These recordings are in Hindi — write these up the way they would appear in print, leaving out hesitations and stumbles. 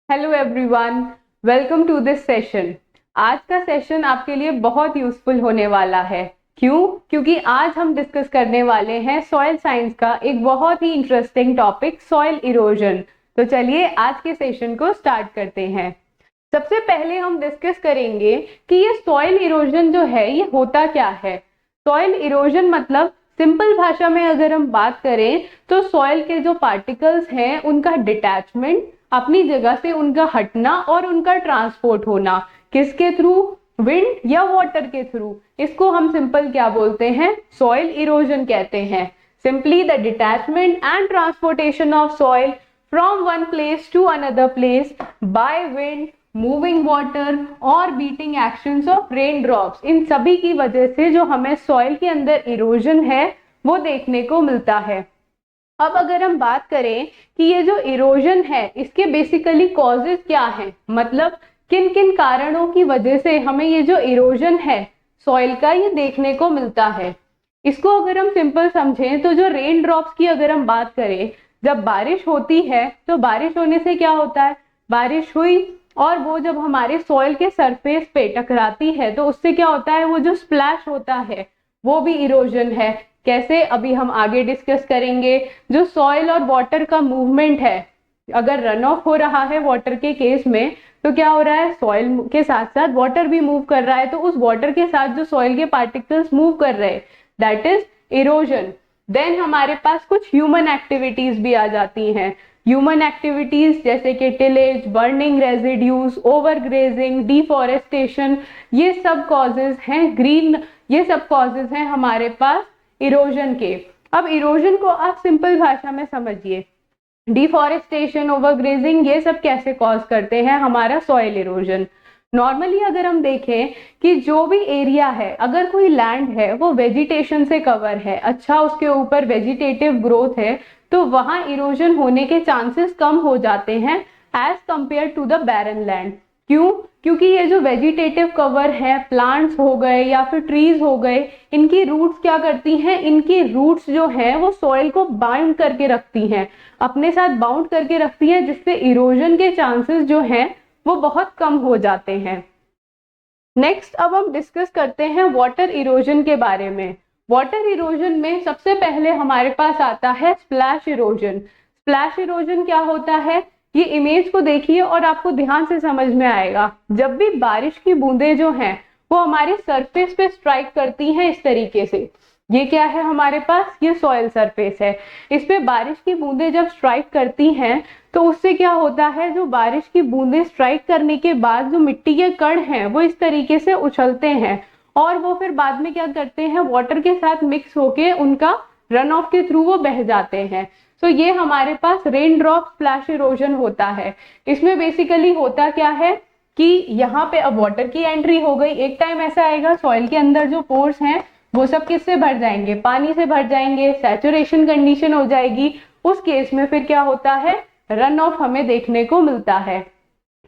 Hello everyone, welcome to this session. आज का सेशन आपके लिए बहुत यूजफुल होने वाला है। क्यों? क्योंकि आज हम डिस्कस करने वाले हैं सॉइल साइंस का एक बहुत ही इंटरेस्टिंग टॉपिक, सॉइल इरोजन। तो चलिए आज के सेशन को स्टार्ट करते हैं। सबसे पहले हम डिस्कस करेंगे कि ये सॉइल इरोजन जो है ये होता क्या है। सॉइल इरोजन मतलब सिंपल भाषा में अगर हम बात करें तो सॉइल के जो पार्टिकल्स हैं उनका डिटैचमेंट, अपनी जगह से उनका हटना और उनका ट्रांसपोर्ट होना। किसके थ्रू? विंड या वाटर के थ्रू। इसको हम सिंपल क्या बोलते हैं? सॉइल इरोजन कहते हैं। Simply the detachment and transportation of soil from one place to another place by wind, moving water और beating actions of rain drops. इन सभी की वजह से जो हमें सॉइल के अंदर इरोजन है वो देखने को मिलता है। अब अगर हम बात करें कि ये जो इरोजन है इसके बेसिकली कॉजेज क्या हैं, मतलब किन किन कारणों की वजह से हमें ये जो इरोजन है सॉइल का ये देखने को मिलता है। इसको अगर हम सिंपल समझें तो जो रेन ड्रॉप्स की अगर हम बात करें, जब बारिश होती है तो बारिश होने से क्या होता है? बारिश हुई और वो जब हमारे सॉइल के सरफेस पे टकराती है तो उससे क्या होता है? वो जो स्प्लैश होता है वो भी इरोजन है। कैसे? अभी हम आगे डिस्कस करेंगे। जो सॉइल और वाटर का मूवमेंट है, अगर रन ऑफ हो रहा है वाटर के केस में तो क्या हो रहा है? सॉइल के साथ साथ वाटर भी मूव कर रहा है, तो उस वाटर के साथ जो सॉइल के पार्टिकल्स मूव कर रहे हैं, दैट इज इरोजन। देन हमारे पास कुछ ह्यूमन एक्टिविटीज भी आ जाती हैं। ह्यूमन एक्टिविटीज जैसे कि tillage, burning residues, overgrazing, deforestation, ये सब कॉजेज हैं। ग्रीन, ये सब कॉजेज हैं हमारे पास इरोजन के। अब इरोजन को आप सिंपल भाषा में समझिए। डिफॉरेस्टेशन, ओवरग्रेजिंग, ये सब कैसे कॉज करते हैं हमारा सॉइल इरोजन। नॉर्मली अगर हम देखें कि जो भी एरिया है, अगर कोई लैंड है वो वेजिटेशन से कवर है, अच्छा उसके ऊपर वेजिटेटिव ग्रोथ है, तो वहां इरोजन होने के चांसेस कम हो जाते हैं as compare to the barren land. क्यों? क्योंकि ये जो वेजिटेटिव कवर है, प्लांट्स हो गए या फिर ट्रीज हो गए, इनकी रूट्स क्या करती हैं? इनकी रूट्स जो है वो सॉइल को बाउंड करके रखती हैं, अपने साथ बाउंड करके रखती हैं, जिससे इरोजन के चांसेस जो हैं वो बहुत कम हो जाते हैं। नेक्स्ट अब हम डिस्कस करते हैं वाटर इरोजन के बारे में। वाटर इरोजन में सबसे पहले हमारे पास आता है स्प्लैश इरोजन। स्प्लैश इरोजन क्या होता है? ये इमेज को देखिए और आपको ध्यान से समझ में आएगा। जब भी बारिश की बूंदें जो हैं वो हमारे सरफेस पे स्ट्राइक करती हैं इस तरीके से, ये क्या है हमारे पास? ये सॉइल सरफेस है। इस पे बारिश की बूंदें जब स्ट्राइक करती हैं तो उससे क्या होता है? जो बारिश की बूंदें स्ट्राइक करने के बाद जो मिट्टी के कण हैं वो इस तरीके से उछलते हैं और वो फिर बाद में क्या करते हैं? वाटर के साथ मिक्स होके उनका रन ऑफ के थ्रू वो बह जाते हैं। तो ये हमारे पास रेन ड्रॉप स्प्लैश इरोजन होता है। इसमें बेसिकली होता क्या है कि यहाँ पे अब वाटर की एंट्री हो गई। एक टाइम ऐसा आएगा सॉइल के अंदर जो पोर्स हैं वो सब किससे भर जाएंगे? पानी से भर जाएंगे, सैचुरेशन कंडीशन हो जाएगी। उस केस में फिर क्या होता है? रन ऑफ हमें देखने को मिलता है।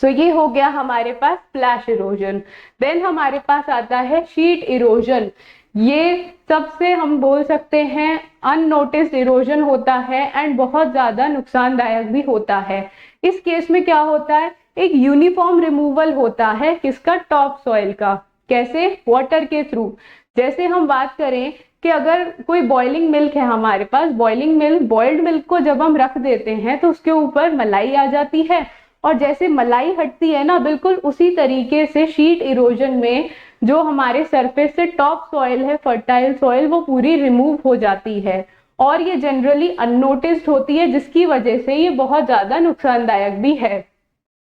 सो ये हो गया हमारे पास स्प्लैश इरोजन। देन हमारे पास आता है शीट इरोजन। ये सबसे हम बोल सकते हैं अननोटिस्ड इरोजन होता है एंड बहुत ज्यादा नुकसानदायक भी होता है। इस केस में क्या होता है? एक यूनिफॉर्म रिमूवल होता है किसका? टॉप सॉइल का। कैसे? वाटर के थ्रू। जैसे हम बात करें कि अगर कोई बॉइलिंग मिल्क है हमारे पास, बॉइलिंग मिल्क, बॉइल्ड मिल्क को जब हम रख देते हैं तो उसके ऊपर मलाई आ जाती है और जैसे मलाई हटती है ना, बिल्कुल उसी तरीके से शीट इरोजन में जो हमारे सरफेस से टॉप सॉइल है, फर्टाइल सॉइल, वो पूरी रिमूव हो जाती है और ये जनरली अननोटिस्ड होती है, जिसकी वजह से ये बहुत ज्यादा नुकसानदायक भी है।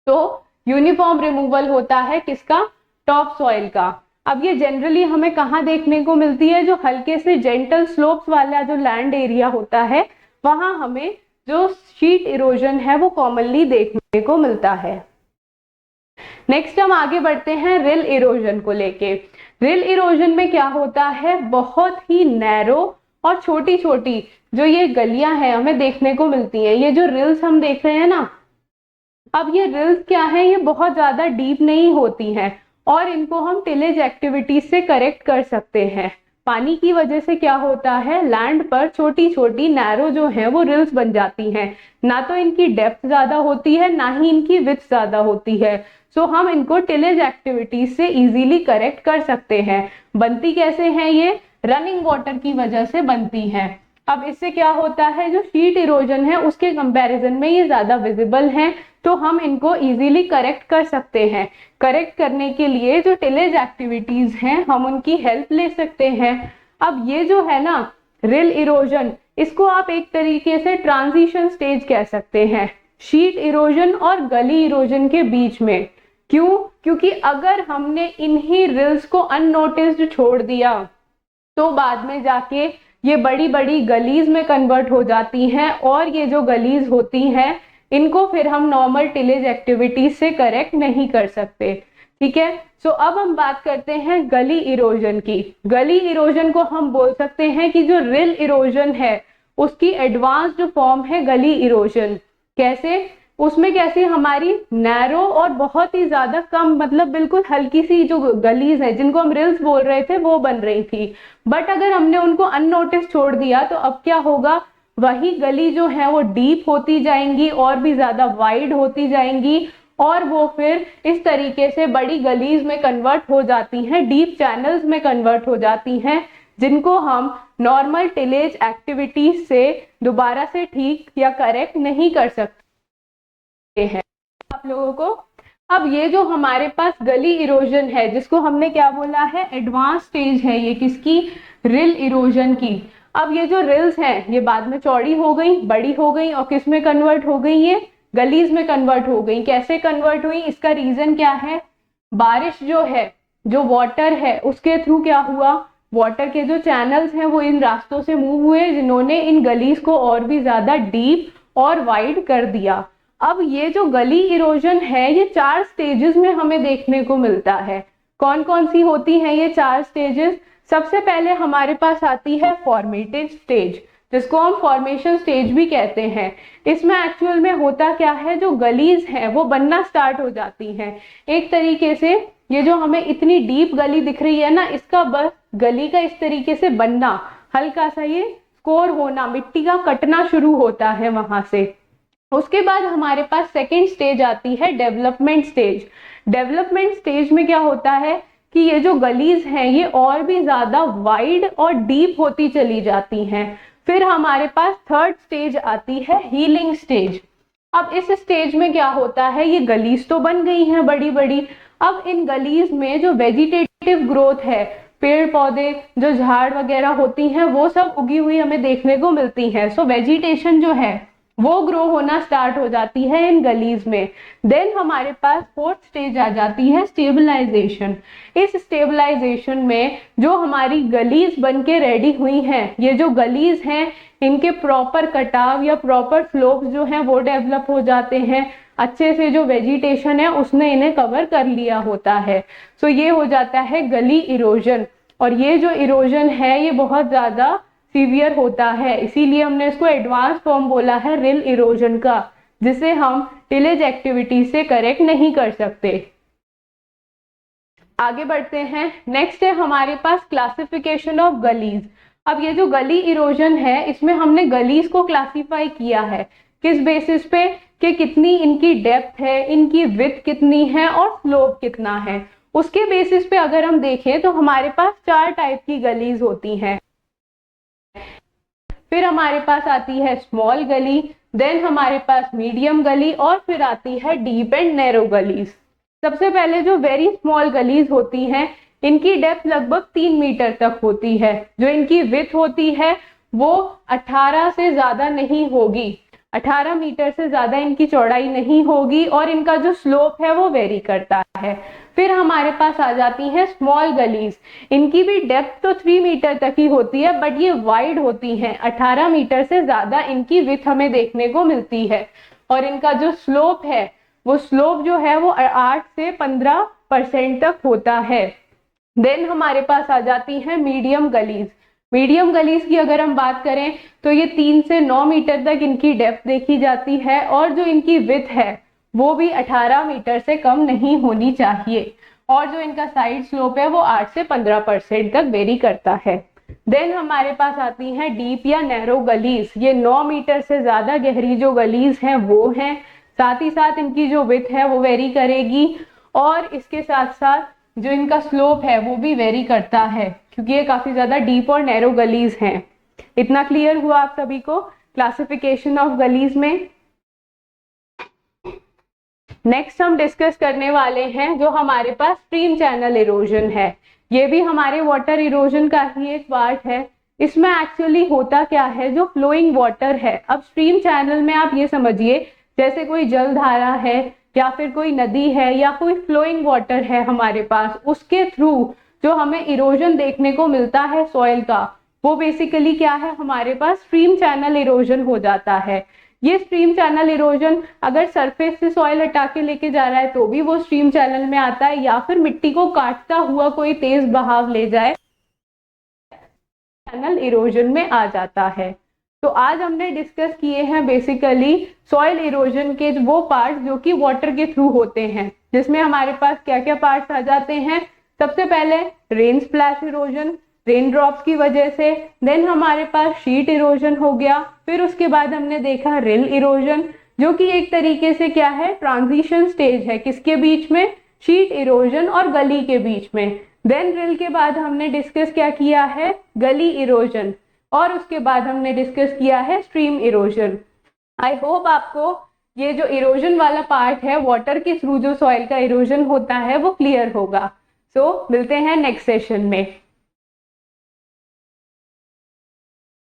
तो यूनिफॉर्म रिमूवल होता है किसका? टॉप सॉइल का। अब ये जनरली हमें कहाँ देखने को मिलती है? जो हल्के से जेंटल स्लोप्स वाला जो लैंड एरिया होता है वहां हमें जो शीट इरोजन है वो कॉमनली देखने को मिलता है। नेक्स्ट हम आगे बढ़ते हैं रिल इरोजन को लेके। रिल इरोजन में क्या होता है? बहुत ही नैरो और छोटी छोटी जो ये गलियां हैं हमें देखने को मिलती हैं। ये जो रिल्स हम देख रहे हैं ना, अब ये रिल्स क्या है? ये बहुत ज्यादा डीप नहीं होती हैं और इनको हम टिलेज एक्टिविटीज से करेक्ट कर सकते हैं। पानी की वजह से क्या होता है, लैंड पर छोटी छोटी नैरो जो है वो रिल्स बन जाती हैं। ना तो इनकी डेप्थ ज्यादा होती है, ना ही इनकी विड्थ ज्यादा होती है। सो हम इनको टिलेज एक्टिविटीज से इजीली करेक्ट कर सकते हैं। बनती कैसे हैं ये, रनिंग वाटर की वजह से बनती हैं। अब इससे क्या होता है, जो शीट इरोजन है उसके कंपैरिजन में ये ज्यादा विजिबल हैं, तो हम इनको इजीली करेक्ट कर सकते हैं। करेक्ट करने के लिए जो टिलेज एक्टिविटीज हैं हम उनकी हेल्प ले सकते हैं। अब ये जो है ना रिल इरोजन, इसको आप एक तरीके से ट्रांजिशन स्टेज कह सकते हैं, शीट इरोजन और गली इरोजन के बीच में। क्यों, क्योंकि अगर हमने इन्हीं रिल्स को अननोटिस्ड छोड़ दिया तो बाद में जाके ये बड़ी बड़ी गलीज में कन्वर्ट हो जाती हैं, और ये जो गलीज होती हैं इनको फिर हम नॉर्मल टिलेज एक्टिविटीज से करेक्ट नहीं कर सकते। ठीक है, सो अब हम बात करते हैं गली इरोजन की। गली इरोजन को हम बोल सकते हैं कि जो रिल इरोजन है उसकी एडवांस्ड फॉर्म है गली इरोजन। कैसे, उसमें कैसे हमारी नैरो और बहुत ही ज्यादा कम, मतलब बिल्कुल हल्की सी जो गलीज है जिनको हम रिल्स बोल रहे थे वो बन रही थी, बट अगर हमने उनको अननोटिस छोड़ दिया तो अब क्या होगा, वही गली जो है वो डीप होती जाएंगी और भी ज्यादा वाइड होती जाएंगी, और वो फिर इस तरीके से बड़ी गलीज में कन्वर्ट हो जाती हैं, डीप चैनल्स में कन्वर्ट हो जाती हैं, जिनको हम नॉर्मल टिलेज एक्टिविटीज से दोबारा से ठीक या करेक्ट नहीं कर सकते हैं आप लोगों को। अब ये जो हमारे पास गली इरोजन है जिसको हमने क्या बोला है, एडवांस स्टेज है ये किसकी, रिल इरोजन की। अब ये जो रिल्स हैं ये बाद में चौड़ी हो गई, बड़ी हो गई, और किस में कन्वर्ट हो गई, ये गलीज में कन्वर्ट हो गई। कैसे कन्वर्ट हुई, इसका रीजन क्या है, बारिश जो है, जो वाटर है उसके थ्रू क्या हुआ, वाटर के जो चैनल्स हैं वो इन रास्तों से मूव हुए जिन्होंने इन गलीज को और भी ज्यादा डीप और वाइड कर दिया। अब ये जो गली इरोजन है ये 4 स्टेजेस में हमें देखने को मिलता है। कौन कौन सी होती हैं ये 4 स्टेजेस, सबसे पहले हमारे पास आती है फॉर्मेटिव स्टेज, जिसको हम फॉर्मेशन स्टेज भी कहते हैं। इसमें एक्चुअल में होता क्या है, जो गलीज हैं वो बनना स्टार्ट हो जाती हैं। एक तरीके से ये जो हमें इतनी डीप गली दिख रही है ना, इसका बस गली का इस तरीके से बनना, हल्का सा ये स्कोर होना, मिट्टी का कटना शुरू होता है वहां से। उसके बाद हमारे पास सेकेंड स्टेज आती है डेवलपमेंट स्टेज। डेवलपमेंट स्टेज में क्या होता है कि ये जो गलीज हैं ये और भी ज्यादा वाइड और डीप होती चली जाती हैं। फिर हमारे पास थर्ड स्टेज आती है हीलिंग स्टेज। अब इस स्टेज में क्या होता है, ये गलीज तो बन गई हैं बड़ी बड़ी, अब इन गलीज में जो वेजिटेटिव ग्रोथ है, पेड़ पौधे जो झाड़ वगैरह होती हैं वो सब उगी हुई हमें देखने को मिलती हैं। सो वेजिटेशन जो है वो ग्रो होना स्टार्ट हो जाती है इन गलीज में। देन हमारे पास फोर्थ स्टेज आ जाती है स्टेबलाइजेशन। इस स्टेबलाइजेशन में जो हमारी गलीज बन के रेडी हुई हैं, ये जो गलीज हैं इनके प्रॉपर कटाव या प्रॉपर स्लोप जो हैं वो डेवलप हो जाते हैं, अच्छे से जो वेजिटेशन है उसने इन्हें कवर कर लिया होता है। सो ये हो जाता है गली इरोजन, और ये जो इरोजन है ये बहुत ज्यादा सीवियर होता है, इसीलिए हमने इसको एडवांस फॉर्म बोला है रिल इरोजन का, जिसे हम टिलेज एक्टिविटी से करेक्ट नहीं कर सकते। आगे बढ़ते हैं, नेक्स्ट है हमारे पास क्लासिफिकेशन ऑफ गलीज। अब ये जो गली इरोजन है इसमें हमने गलीज को क्लासिफाई किया है किस बेसिस पे, कि कितनी इनकी डेप्थ है, इनकी विड्थ कितनी है और स्लोप कितना है। उसके बेसिस पे अगर हम देखें तो हमारे पास 4 टाइप की गलीज होती हैं। फिर हमारे पास आती है स्मॉल गली, देन हमारे पास मीडियम गली, और फिर आती है डीप एंड नैरो गलीज। सबसे पहले जो वेरी स्मॉल गलीज होती हैं इनकी डेप्थ लगभग 3 मीटर तक होती है, जो इनकी विड्थ होती है वो 18 से ज्यादा नहीं होगी, 18 मीटर से ज्यादा इनकी चौड़ाई नहीं होगी, और इनका जो स्लोप है वो वेरी करता है। फिर हमारे पास आ जाती हैं स्मॉल गलीज, इनकी भी डेप्थ तो 3 मीटर तक ही होती है, बट ये वाइड होती हैं, 18 मीटर से ज्यादा इनकी विड्थ हमें देखने को मिलती है, और इनका जो स्लोप है वो स्लोप जो है वो 8 से 15% तक होता है। देन हमारे पास आ जाती है मीडियम गलीज। मीडियम गलीज की अगर हम बात करें तो ये 3 से 9 मीटर तक इनकी डेप्थ देखी जाती है, और जो इनकी विड्थ है वो भी 18 मीटर से कम नहीं होनी चाहिए, और जो इनका साइड स्लोप है वो 8 से 15% तक वेरी करता है। देन हमारे पास आती हैं डीप या नैरो गलीज, ये 9 मीटर से ज्यादा गहरी जो गलीज हैं वो हैं। साथ ही साथ इनकी जो विड्थ है वो वेरी करेगी, और इसके साथ साथ जो इनका स्लोप है वो भी वेरी करता है, क्योंकि ये काफी ज्यादा डीप और नैरो गलीज हैं। इतना क्लियर हुआ आप सभी को क्लासिफिकेशन ऑफ गलीज में। नेक्स्ट हम डिस्कस करने वाले हैं जो हमारे पास स्ट्रीम चैनल इरोजन है। ये भी हमारे वाटर इरोजन का ही एक पार्ट है। इसमें एक्चुअली होता क्या है, जो फ्लोइंग वाटर है, अब स्ट्रीम चैनल में आप ये समझिए जैसे कोई जलधारा है या फिर कोई नदी है या कोई फ्लोइंग वाटर है हमारे पास, उसके थ्रू जो हमें इरोजन देखने को मिलता है सॉइल का, वो बेसिकली क्या है, हमारे पास स्ट्रीम चैनल इरोजन हो जाता है। ये स्ट्रीम चैनल इरोजन अगर सरफेस से सॉइल हटा के लेके जा रहा है तो भी वो स्ट्रीम चैनल में आता है, या फिर मिट्टी को काटता हुआ कोई तेज बहाव ले जाए चैनल इरोजन में आ जाता है। तो आज हमने डिस्कस किए हैं बेसिकली सॉइल इरोजन के वो पार्ट जो कि वाटर के थ्रू होते हैं, जिसमें हमारे पास क्या क्या पार्ट्स आ जाते हैं। सबसे पहले rain splash erosion, rain drops की वजह से। देन हमारे पास शीट इरोजन हो गया। फिर उसके बाद हमने देखा रिल इरोजन, जो कि एक तरीके से क्या है, ट्रांजिशन स्टेज है, किसके बीच में, शीट इरोजन और गली के बीच में। देन रिल के बाद हमने डिस्कस क्या किया है, गली इरोजन, और उसके बाद हमने डिस्कस किया है स्ट्रीम इरोजन। आई होप आपको ये जो इरोजन वाला पार्ट है, वाटर के थ्रू जो सॉइल का इरोजन होता है, वो क्लियर होगा। सो मिलते हैं नेक्स्ट सेशन में।